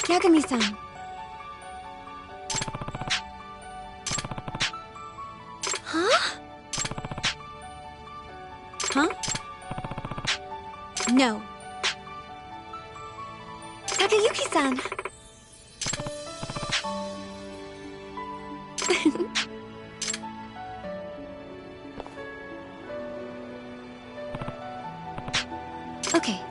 ヤグミさん。Huh? No. Takayuki-san. Okay.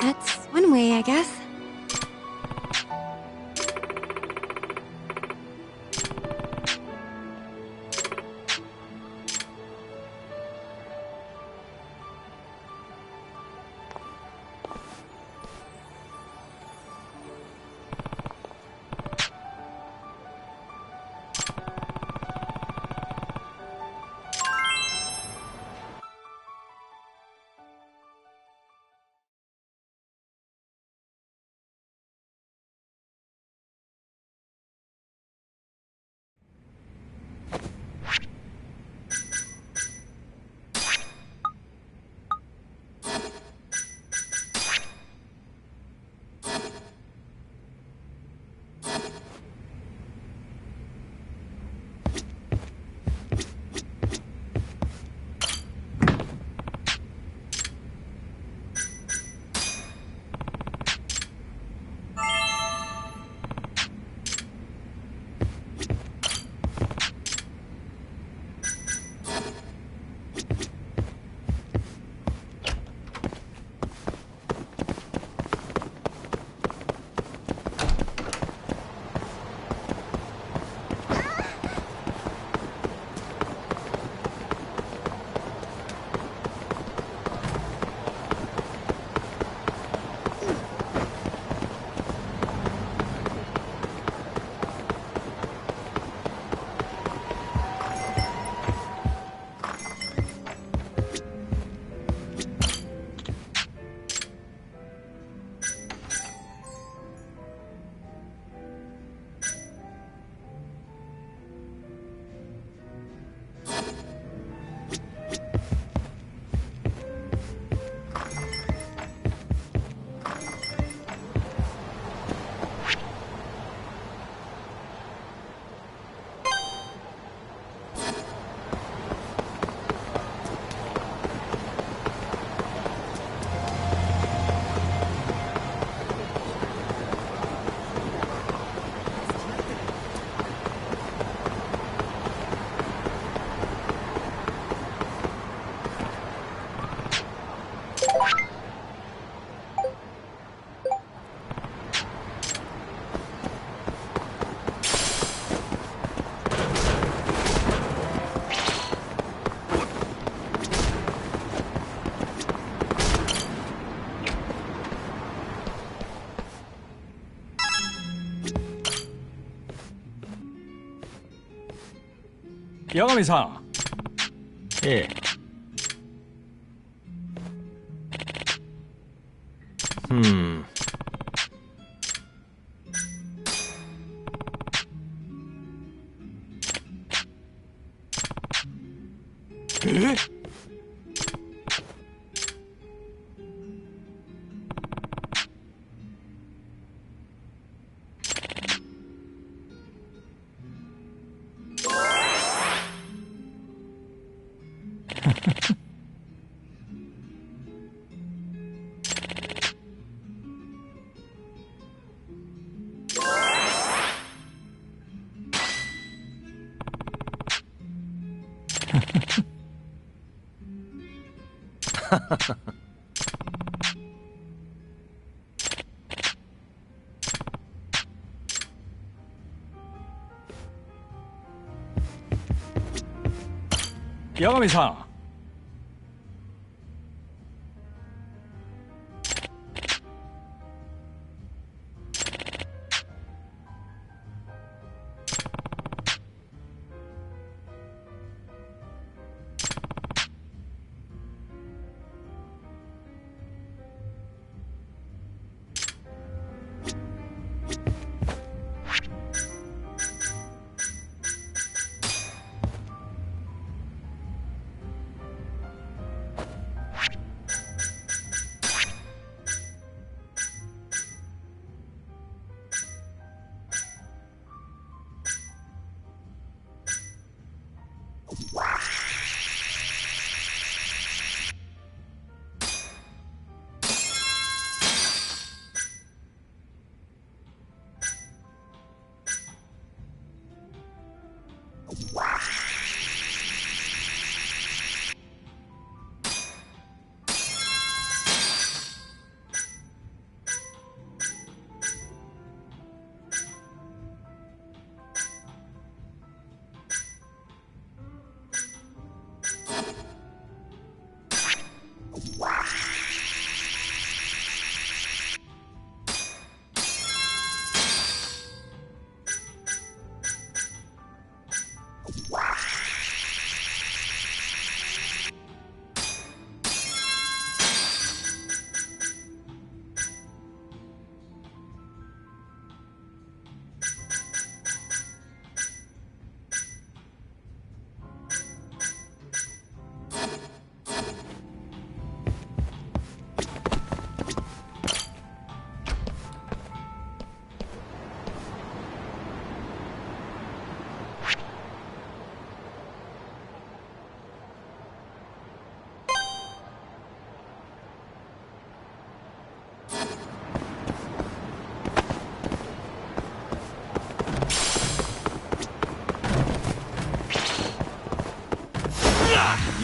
That's one way, I guess.八神さん。ええ。八神さん。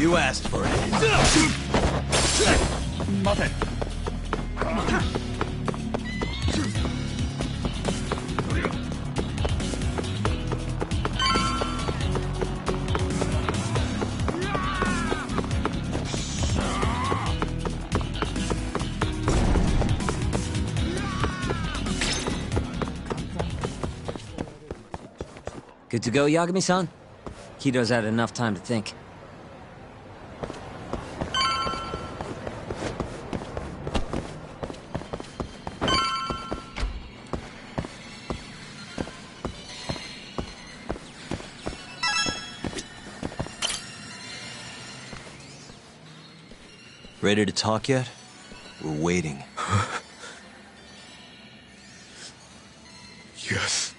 You asked for it. 待て。 Good to go, Yagami-san? Kido's had enough time to think. Ready to talk yet? We're waiting. Yes.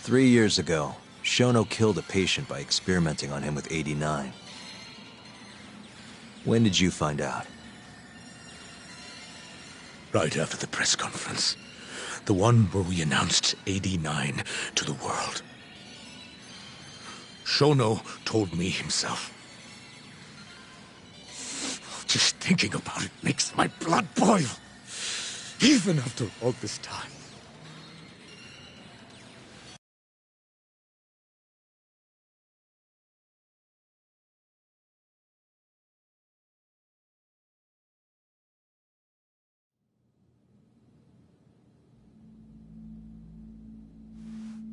3 years ago, Shono killed a patient by experimenting on him with 89. When did you find out? Right after the press conference. The one where we announced 89 to the world. Shono told me himself. Just thinking about it makes my blood boil. Even after all this time.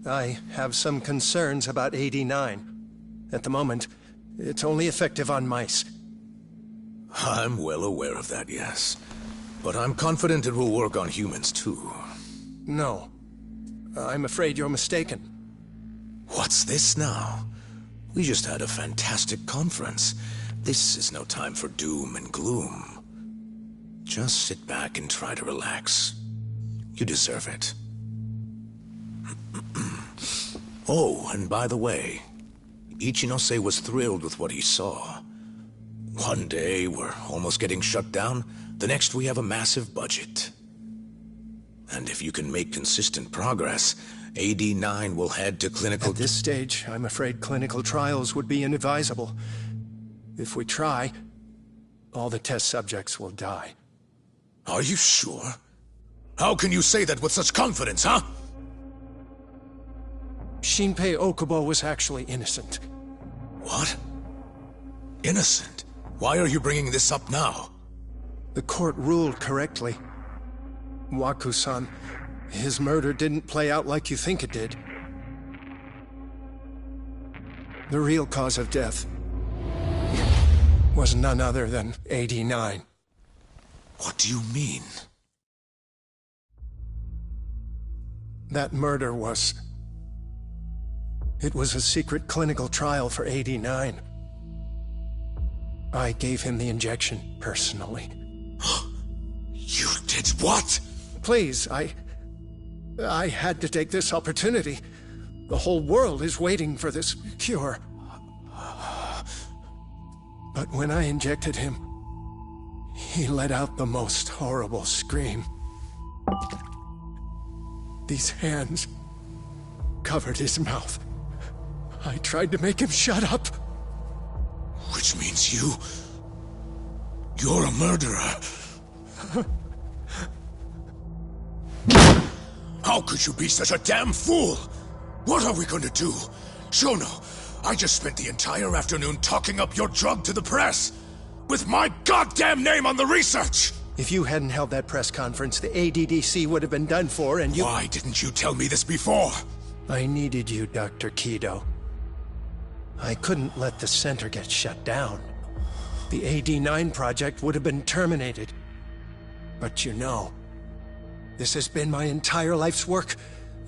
I have some concerns about 89. At the moment, it's only effective on mice. I'm well aware of that, yes. But I'm confident it will work on humans, too. No. I'm afraid you're mistaken. What's this now? We just had a fantastic conference. This is no time for doom and gloom. Just sit back and try to relax. You deserve it. Oh, and by the way, Ichinose was thrilled with what he saw. One day, we're almost getting shut down. The next, we have a massive budget. And if you can make consistent progress, AD9 will head to clinical... At this stage, I'm afraid clinical trials would be inadvisable. If we try, all the test subjects will die. Are you sure? How can you say that with such confidence, huh? Shinpei Okubo was actually innocent. What? Innocent? Why are you bringing this up now? The court ruled correctly. Waku-san, his murder didn't play out like you think it did. The real cause of death was none other than 89. What do you mean? That murder was... It was a secret clinical trial for 89. I gave him the injection, personally. You did what? Please, I had to take this opportunity. The whole world is waiting for this cure. But when I injected him, he let out the most horrible scream. These hands covered his mouth. I tried to make him shut up. Which means you're a murderer. How could you be such a damn fool? What are we going to do? Shono, I just spent the entire afternoon talking up your drug to the press. With my goddamn name on the research! If you hadn't held that press conference, the ADDC would have been done for, and you... Why didn't you tell me this before? I needed you, Dr. Kido. I couldn't let the center get shut down. The AD9 project would have been terminated. But you know, this has been my entire life's work,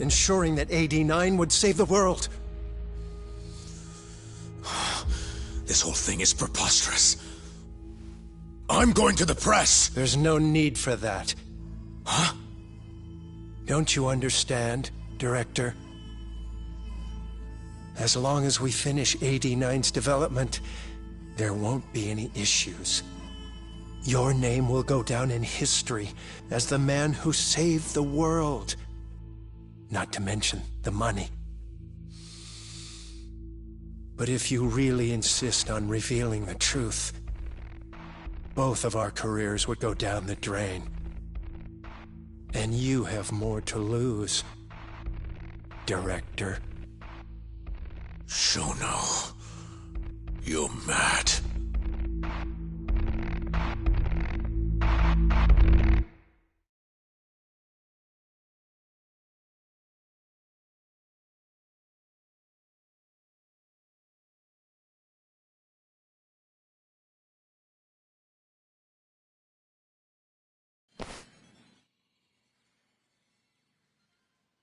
ensuring that AD9 would save the world. This whole thing is preposterous. I'm going to the press! There's no need for that. Huh? Don't you understand, Director? As long as we finish AD9's development, there won't be any issues. Your name will go down in history as the man who saved the world. Not to mention the money. But if you really insist on revealing the truth, both of our careers would go down the drain. And you have more to lose, Director. Shono, you're mad.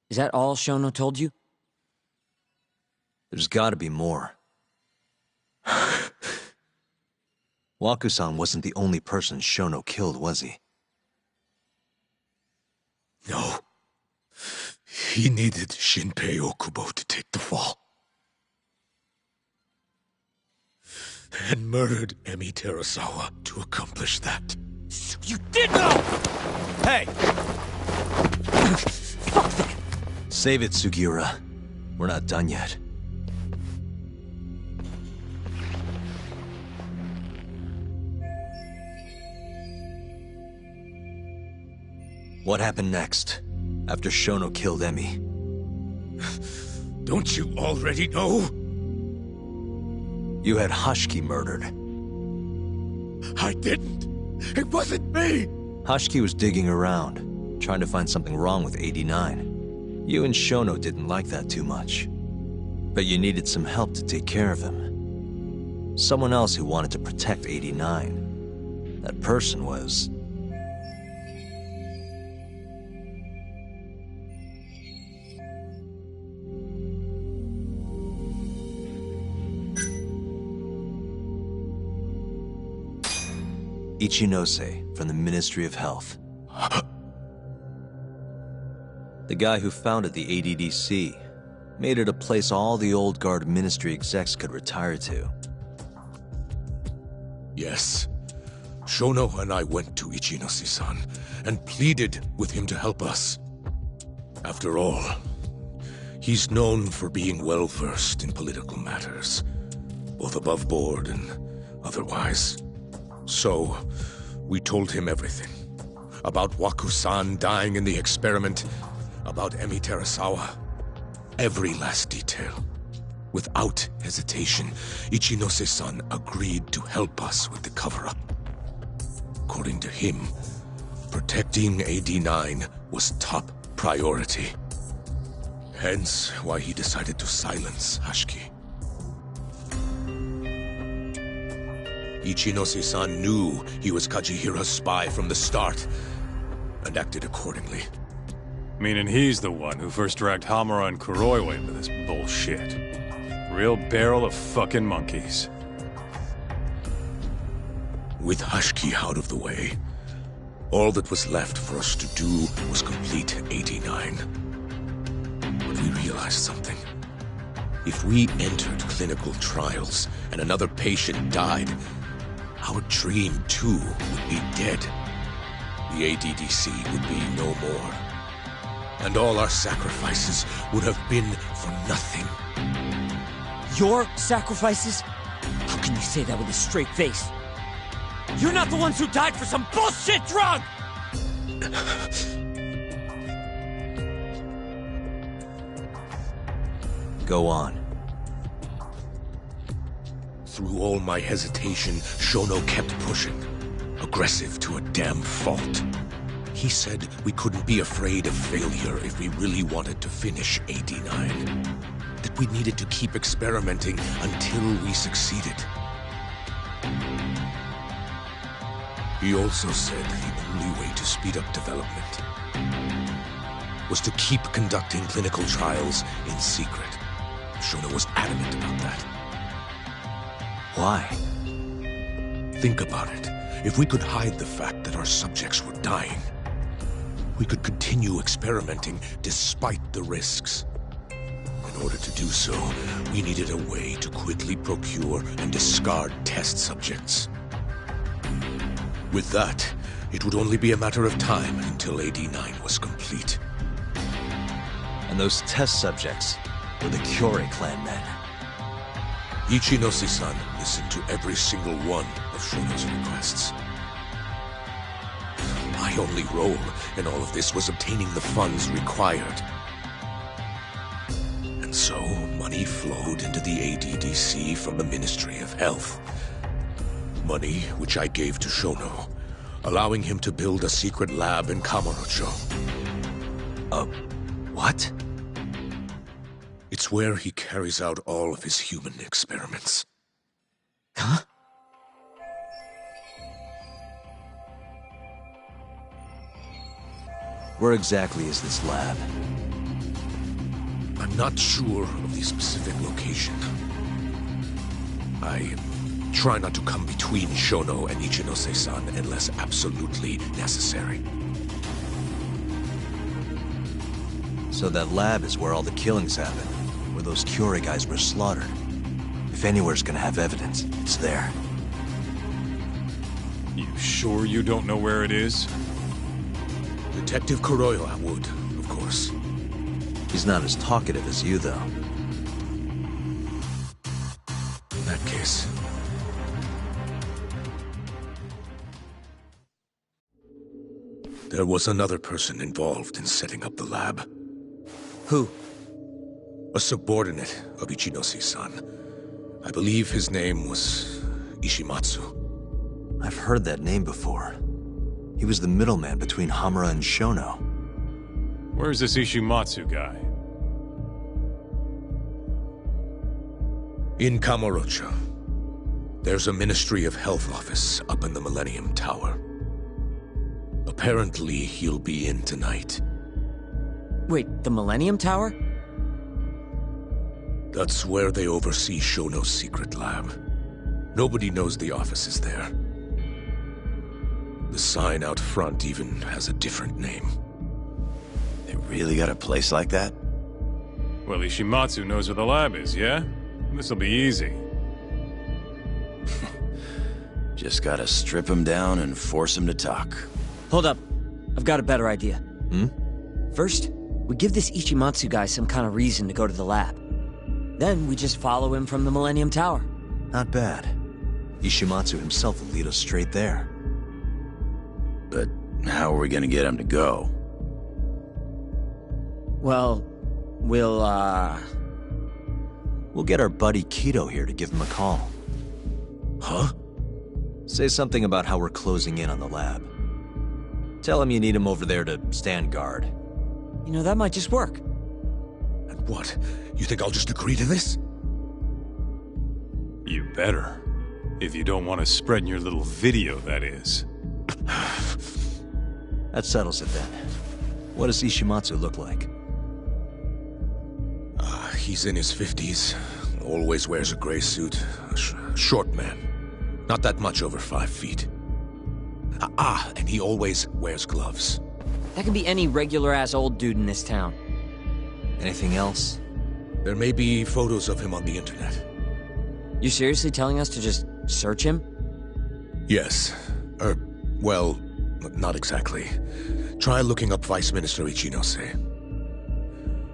Is that all Shono told you? There's gotta be more. Waku-san wasn't the only person Shono killed, was he? No. He needed Shinpei Okubo to take the fall. And murdered Emi Terasawa to accomplish that. So you did know! Hey! Fuck that! Save it, Sugiura. We're not done yet. What happened next, after Shono killed Emi? Don't you already know? You had Hashiki murdered. I didn't. It wasn't me. Hashiki was digging around, trying to find something wrong with 89. You and Shono didn't like that too much. But you needed some help to take care of him. Someone else who wanted to protect 89. That person was... Ichinose from the Ministry of Health. The guy who founded the ADDC made it a place all the old guard ministry execs could retire to. Yes. Shono and I went to Ichinose-san and pleaded with him to help us. After all, he's known for being well-versed in political matters, both above board and otherwise. So, we told him everything. About Waku-san dying in the experiment, about Emi Terasawa. Every last detail. Without hesitation, Ichinose-san agreed to help us with the cover-up. According to him, protecting AD9 was top priority. Hence why he decided to silence Hashiki. Ichinose-san knew he was Kajihira's spy from the start, and acted accordingly. Meaning he's the one who first dragged Hamura and Kuroiwa into this bullshit. Real barrel of fucking monkeys. With Hashiki out of the way, all that was left for us to do was complete 89. But we realized something. If we entered clinical trials and another patient died, our dream too would be dead. The ADDC would be no more. And all our sacrifices would have been for nothing. Your sacrifices? How can you say that with a straight face? You're not the ones who died for some bullshit drug! Go on. Through all my hesitation, Shono kept pushing. Aggressive to a damn fault. He said we couldn't be afraid of failure if we really wanted to finish 89. That we needed to keep experimenting until we succeeded. He also said the only way to speed up development was to keep conducting clinical trials in secret. Shono was adamant about that. Why? Think about it. If we could hide the fact that our subjects were dying, we could continue experimenting despite the risks. In order to do so, we needed a way to quickly procure and discard test subjects. With that, it would only be a matter of time until AD9 was complete. And those test subjects were the Kyorei clan men. Ichinose-san listened to every single one of Shono's requests. My only role in all of this was obtaining the funds required. And so, money flowed into the ADDC from the Ministry of Health. Money which I gave to Shono, allowing him to build a secret lab in Kamurocho. What? It's where he carries out all of his human experiments. Huh? Where exactly is this lab? I'm not sure of the specific location. I try not to come between Shono and Ichinose-san unless absolutely necessary. So that lab is where all the killings happened, where those Curie guys were slaughtered. If anywhere's gonna have evidence, it's there. You sure you don't know where it is? Detective Kuroyo would, of course. He's not as talkative as you, though. In that case... There was another person involved in setting up the lab. Who? A subordinate of Ichinose-san. I believe his name was Ishimatsu. I've heard that name before. He was the middleman between Hamura and Shono. Where's this Ishimatsu guy? In Kamurocho. There's a Ministry of Health office up in the Millennium Tower. Apparently, he'll be in tonight. Wait, the Millennium Tower? That's where they oversee Shono's secret lab. Nobody knows the office is there. The sign out front even has a different name. They really got a place like that? Well, Ishimatsu knows where the lab is, yeah? This'll be easy. Just gotta strip him down and force him to talk. Hold up. I've got a better idea. First, we give this Ichimatsu guy some kind of reason to go to the lab. Then we just follow him from the Millennium Tower. Not bad. Ishimatsu himself will lead us straight there. But how are we gonna get him to go? Well, we'll We'll get our buddy Kido here to give him a call. Huh? Say something about how we're closing in on the lab. Tell him you need him over there to stand guard. You know, that might just work. And what? You think I'll just agree to this? You better. If you don't want to spread in your little video, that is. That settles it then. What does Ishimatsu look like? He's in his 50s. Always wears a gray suit. Short man. Not that much over 5 feet. And he always wears gloves. That can be any regular-ass old dude in this town. Anything else? There may be photos of him on the internet. You seriously telling us to just search him? Yes. Well, not exactly. Try looking up Vice Minister Ichinose.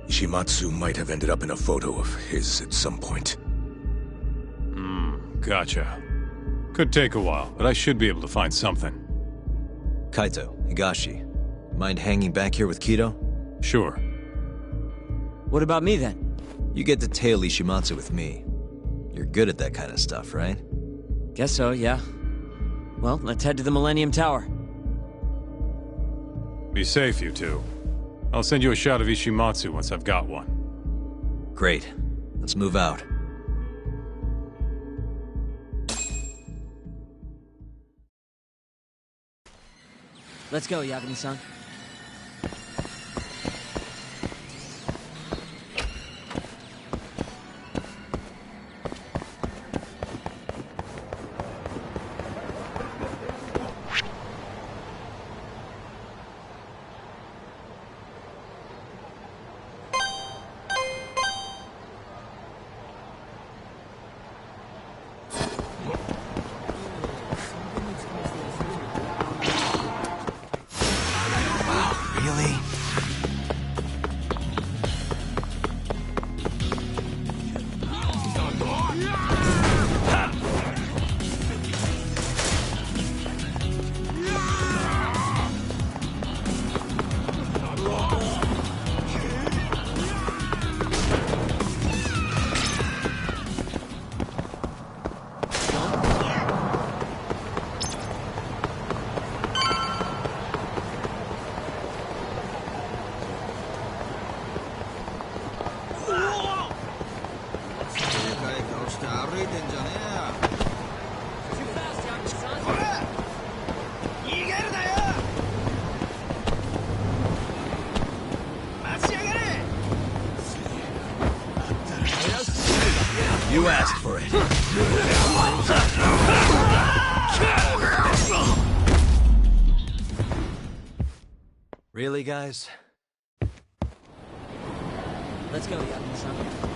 Ishimatsu might have ended up in a photo of his at some point. Gotcha. Could take a while, but I should be able to find something. Kaito, Higashi, mind hanging back here with Kido? Sure. What about me, then? You get to tail Ishimatsu with me. You're good at that kind of stuff, right? Guess so, yeah. Well, let's head to the Millennium Tower. Be safe, you two. I'll send you a shot of Ishimatsu once I've got one. Great. Let's move out. Let's go, Yagami-san. Really? You asked for it. Really, guys? Let's go, Yakuza-san.